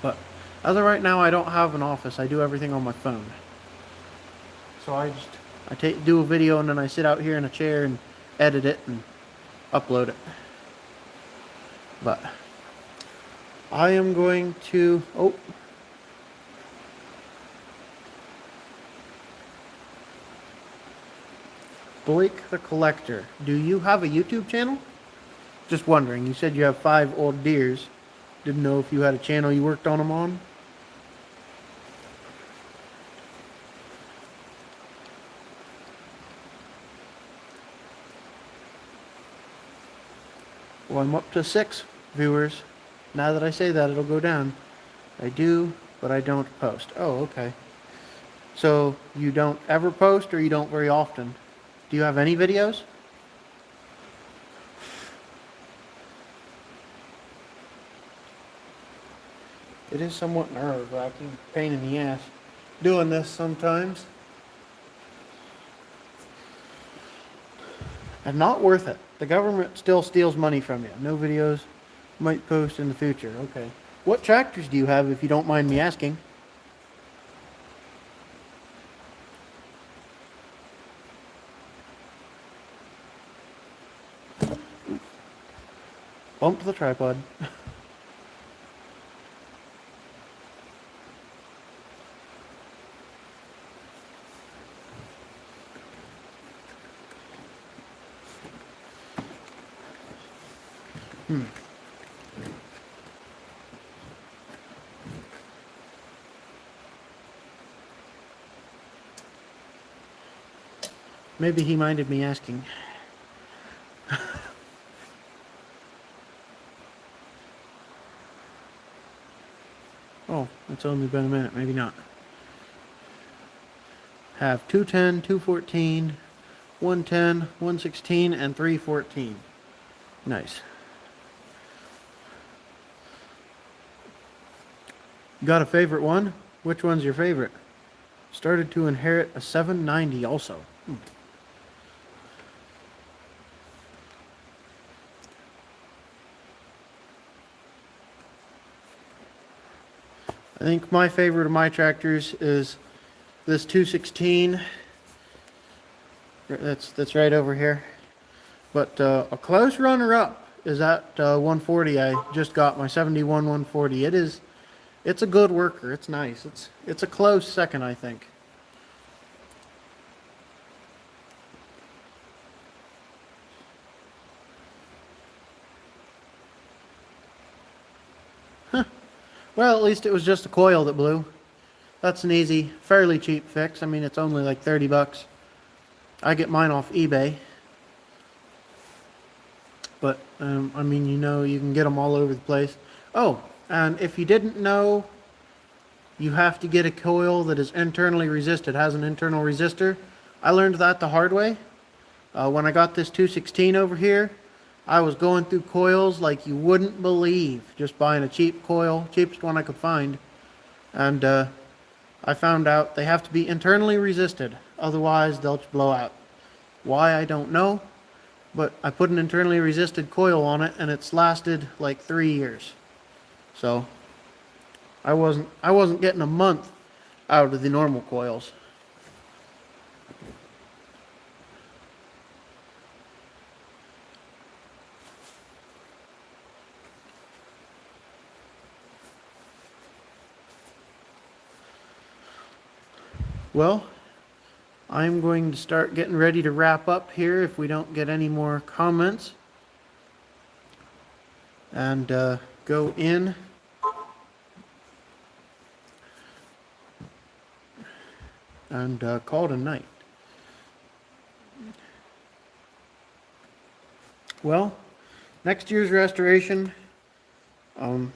But as of right now, I don't have an office. I do everything on my phone. So I do a video and then I sit out here in a chair and edit it and upload it. But I am going to... Oh. Blake the Collector. Do you have a YouTube channel? Just wondering. You said you have 5 old deers. Didn't know if you had a channel you worked on them on. Well, I'm up to 6 viewers. Now that I say that, it'll go down. I do, but I don't post. Oh, okay. So you don't ever post or you don't very often? Do you have any videos? It is somewhat nerve-wracking, pain in the ass, doing this sometimes. And not worth it. The government still steals money from you. No videos, might post in the future. Okay. What tractors do you have, if you don't mind me asking? Bump the tripod. Maybe he minded me asking. Oh, it's only been a minute, maybe not. Have 210, 214, 110, 116, and 314. Nice. Got a favorite one? Which one's your favorite? Started to inherit a 790 also. I think my favorite of my tractors is this 216. That's right over here. But a close runner-up is that 140 I just got, my 71 140. It's a good worker. It's nice. It's a close second, I think. Well, at least it was just a coil that blew. That's an easy, fairly cheap fix. I mean, it's only like 30 bucks. I get mine off eBay. But, I mean, you know, you can get them all over the place. Oh, and if you didn't know, you have to get a coil that is internally resisted, has an internal resistor. I learned that the hard way. When I got this 216 over here, I was going through coils like you wouldn't believe, just buying a cheap coil, cheapest one I could find. And I found out they have to be internally resisted, otherwise they'll just blow out. Why, I don't know, but I put an internally resisted coil on it and it's lasted like 3 years. So I wasn't getting a month out of the normal coils. Well, I'm going to start getting ready to wrap up here if we don't get any more comments. And go in. And call it a night. Well, next year's restoration, I'm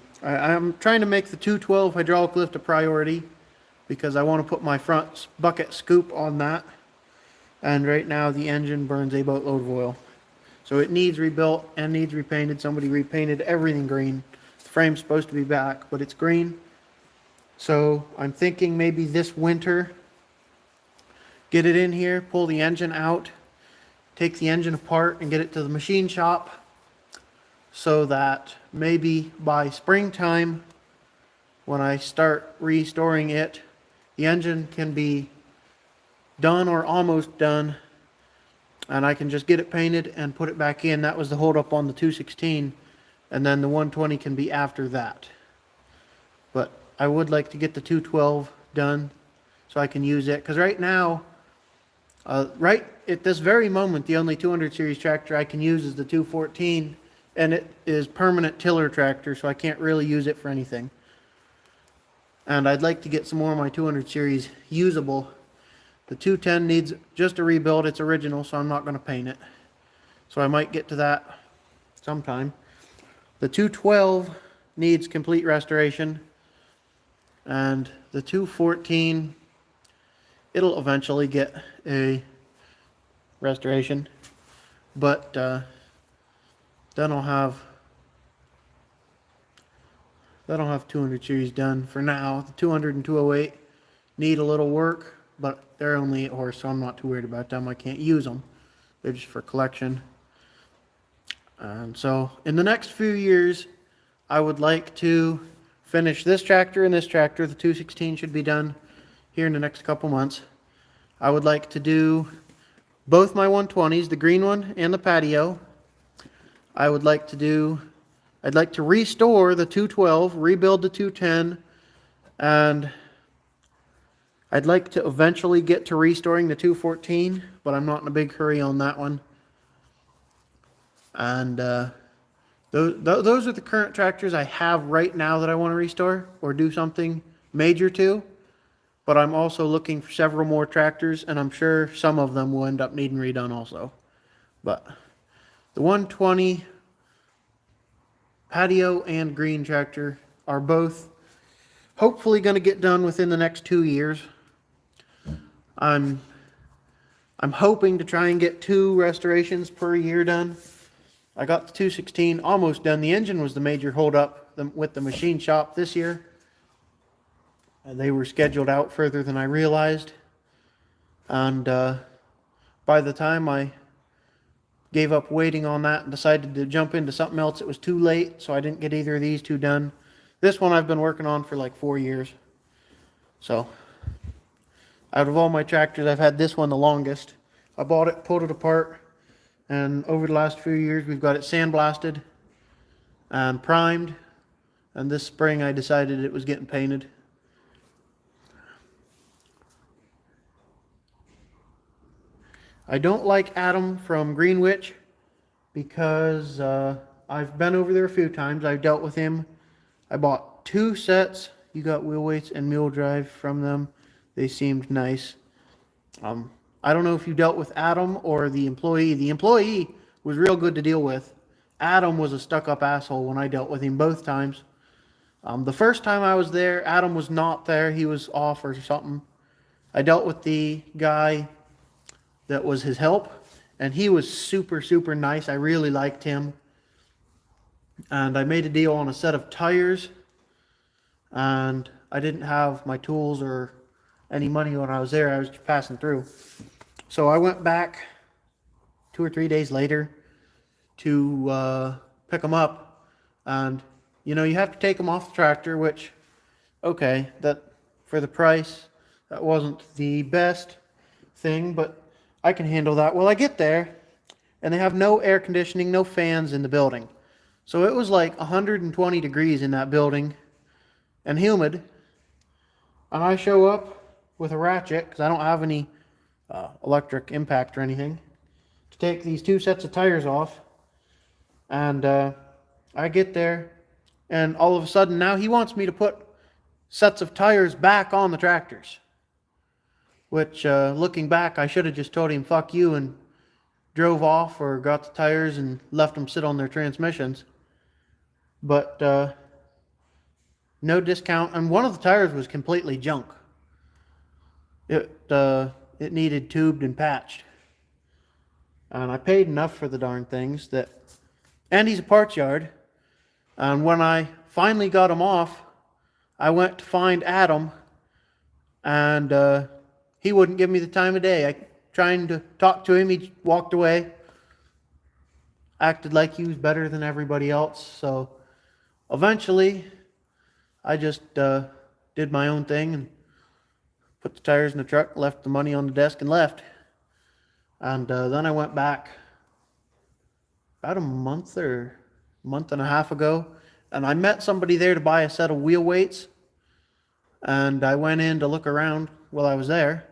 trying to make the 212 hydraulic lift a priority because I want to put my front bucket scoop on that. And right now the engine burns a boatload of oil. So it needs rebuilt and needs repainted. Somebody repainted everything green. The frame's supposed to be back, but it's green. So I'm thinking maybe this winter, get it in here, pull the engine out, take the engine apart and get it to the machine shop so that maybe by springtime, when I start restoring it, the engine can be done or almost done and I can just get it painted and put it back in. That was the hold up on the 216, and then the 120 can be after that. But I would like to get the 212 done so I can use it, because right now, right at this very moment, the only 200 series tractor I can use is the 214, and it is permanent tiller tractor, so I can't really use it for anything. And I'd like to get some more of my 200 series usable. The 210 needs just a rebuild. It's original, so I'm not going to paint it. So I might get to that sometime. The 212 needs complete restoration. And the 214, it'll eventually get a restoration. But then I'll have 200 series done for now. The 200 and 208 need a little work, but they're only 8 horse, so I'm not too worried about them. I can't use them. They're just for collection. And so in the next few years, I would like to finish this tractor and this tractor. The 216 should be done here in the next couple months. I would like to do both my 120s, the green one and the patio. I'd like to restore the 212, rebuild the 210, and I'd like to eventually get to restoring the 214, but I'm not in a big hurry on that one. And the Those are the current tractors I have right now that I want to restore or do something major to. But I'm also looking for several more tractors, and I'm sure some of them will end up needing redone also. But the 120 patio and green tractor are both hopefully going to get done within the next 2 years. I'm hoping to try and get 2 restorations per year done. I got the 216 almost done. The engine was the major holdup with the machine shop this year. They were scheduled out further than I realized. And by the time I gave up waiting on that and decided to jump into something else, it was too late, so I didn't get either of these 2 done. This one I've been working on for like 4 years. So, out of all my tractors, I've had this one the longest. I bought it, pulled it apart, and over the last few years, we've got it sandblasted and primed. And this spring, I decided it was getting painted. I don't like Adam from Greenwich because I've been over there a few times. I've dealt with him. I bought 2 sets. You got wheel weights and mule drive from them. They seemed nice. I don't know if you dealt with Adam or the employee. The employee was real good to deal with. Adam was a stuck-up asshole when I dealt with him both times. The first time I was there, Adam was not there. He was off or something. I dealt with the guy that was his help, and he was super, super nice. I really liked him. And I made a deal on a set of tires, and I didn't have my tools or any money when I was there. I was just passing through. So I went back 2 or 3 days later to pick them up, and you know, you have to take them off the tractor, which, okay, that for the price, that wasn't the best thing, but I can handle that. Well, I get there, and they have no air conditioning, no fans in the building. So it was like 120 degrees in that building, and humid. And I show up with a ratchet, because I don't have any electric impact or anything, to take these 2 sets of tires off. And I get there, and all of a sudden now he wants me to put sets of tires back on the tractors. Which, looking back, I should have just told him, fuck you, and drove off or got the tires and left them sit on their transmissions. But no discount. And one of the tires was completely junk. It needed tubed and patched. And I paid enough for the darn things that... And he's a parts yard. And when I finally got him off, I went to find Adam, and he wouldn't give me the time of day. I trying to talk to him, he walked away. Acted like he was better than everybody else. So eventually, I just did my own thing and put the tires in the truck, left the money on the desk, and left. And then I went back about a month or month and a half ago, and I met somebody there to buy a set of wheel weights. And I went in to look around while I was there.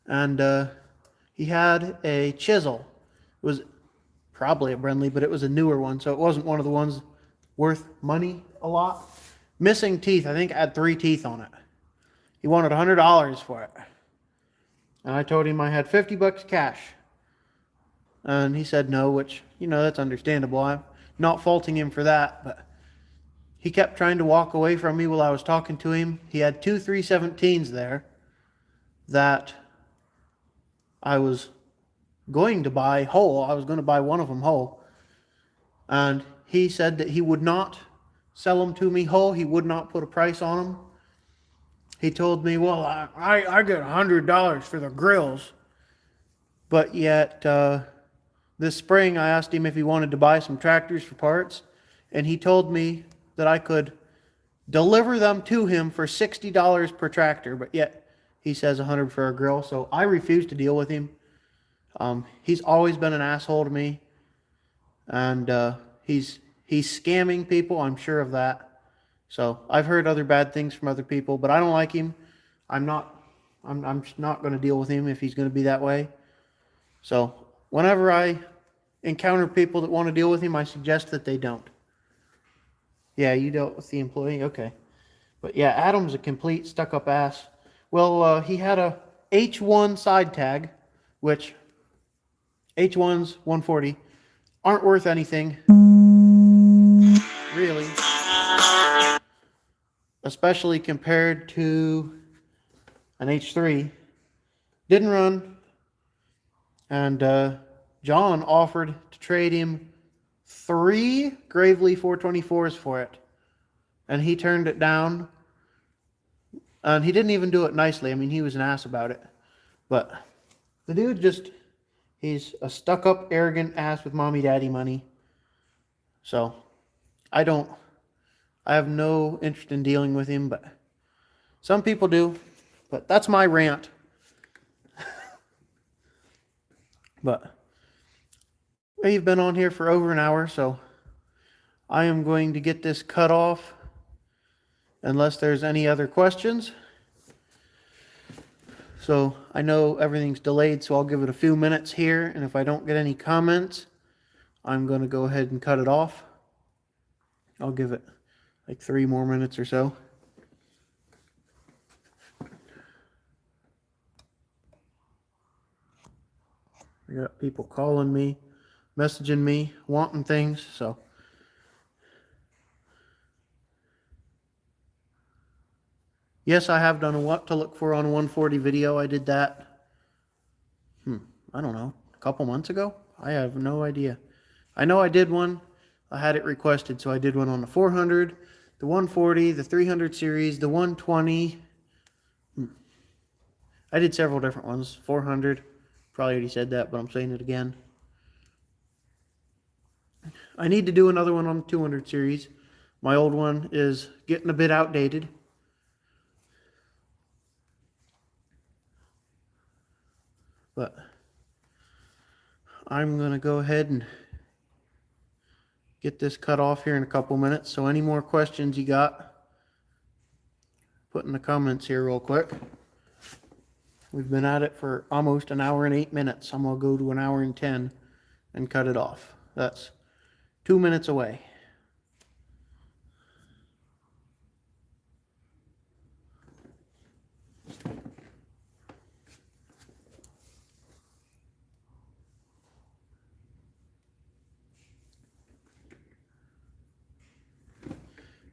And he had a chisel. It was probably a Brenly, but it was a newer one, so it wasn't one of the ones worth money a lot. Missing teeth. I think it had 3 teeth on it. He wanted $100 for it. And I told him I had $50 cash. And he said no, which, you know, that's understandable. I'm not faulting him for that, but he kept trying to walk away from me while I was talking to him. He had 2 317s there that I was going to buy whole. I was going to buy one of them whole. And he said that he would not sell them to me whole. He would not put a price on them. He told me, well, I get $100 for the grills. But yet, this spring I asked him if he wanted to buy some tractors for parts. And he told me that I could deliver them to him for $60 per tractor. But yet, he says $100 for a grill. So I refuse to deal with him. He's always been an asshole to me. And he's scamming people, I'm sure of that. So I've heard other bad things from other people, but I don't like him. I'm not going to deal with him if he's going to be that way. So whenever I encounter people that want to deal with him, I suggest that they don't. Yeah, you dealt with the employee? Okay. But yeah, Adam's a complete stuck-up ass. Well, he had a H1 side tag, which H1s, 140, aren't worth anything, really. Especially compared to an H3. Didn't run. And John offered to trade him 3 Gravely 424s for it. And he turned it down. And he didn't even do it nicely. I mean, he was an ass about it. But the dude just, he's a stuck-up, arrogant ass with mommy daddy money. So, I have no interest in dealing with him, but some people do. But that's my rant. But we've been on here for over an hour, so I am going to get this cut off unless there's any other questions. So I know everything's delayed, so I'll give it a few minutes here, and if I don't get any comments, I'm going to go ahead and cut it off. I'll give it like 3 more minutes or so. I got people calling me, messaging me, wanting things, so. Yes, I have done a what to look for on a 140 video. I did that, I don't know, a couple months ago? I have no idea. I know I did one. I had it requested, so I did one on the 400, the 140, the 300 series, the 120. I did several different ones. 400, probably already said that, but I'm saying it again. I need to do another one on the 200 series. My old one is getting a bit outdated. But I'm going to go ahead and get this cut off here in a couple minutes. So any more questions you got, put in the comments here real quick. We've been at it for almost an hour and 8 minutes. I'm going to go to an hour and 10 and cut it off. That's 2 minutes away.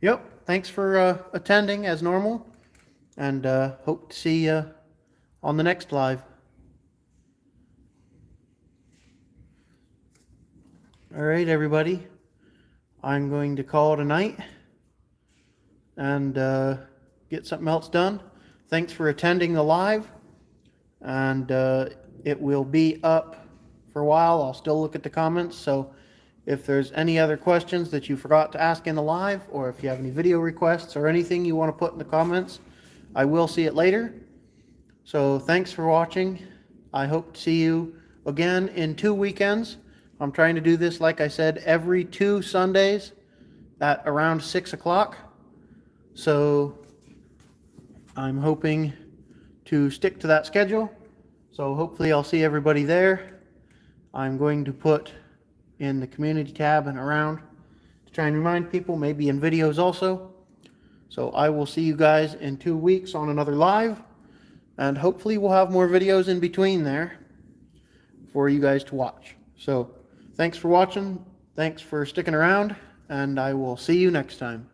Yep, thanks for attending as normal, and hope to see you on the next live. All right, everybody. I'm going to call it a night and get something else done. Thanks for attending the live, and it will be up for a while. I'll still look at the comments, so if there's any other questions that you forgot to ask in the live, or if you have any video requests or anything you want to put in the comments, I will see it later. So thanks for watching. I hope to see you again in 2 weekends. I'm trying to do this, like I said, every 2 Sundays at around 6 o'clock. So I'm hoping to stick to that schedule. So hopefully I'll see everybody there. I'm going to put in the community tab and around to try and remind people, maybe in videos also. So I will see you guys in 2 weeks on another live, and hopefully we'll have more videos in between there for you guys to watch. So thanks for watching, thanks for sticking around, and I will see you next time.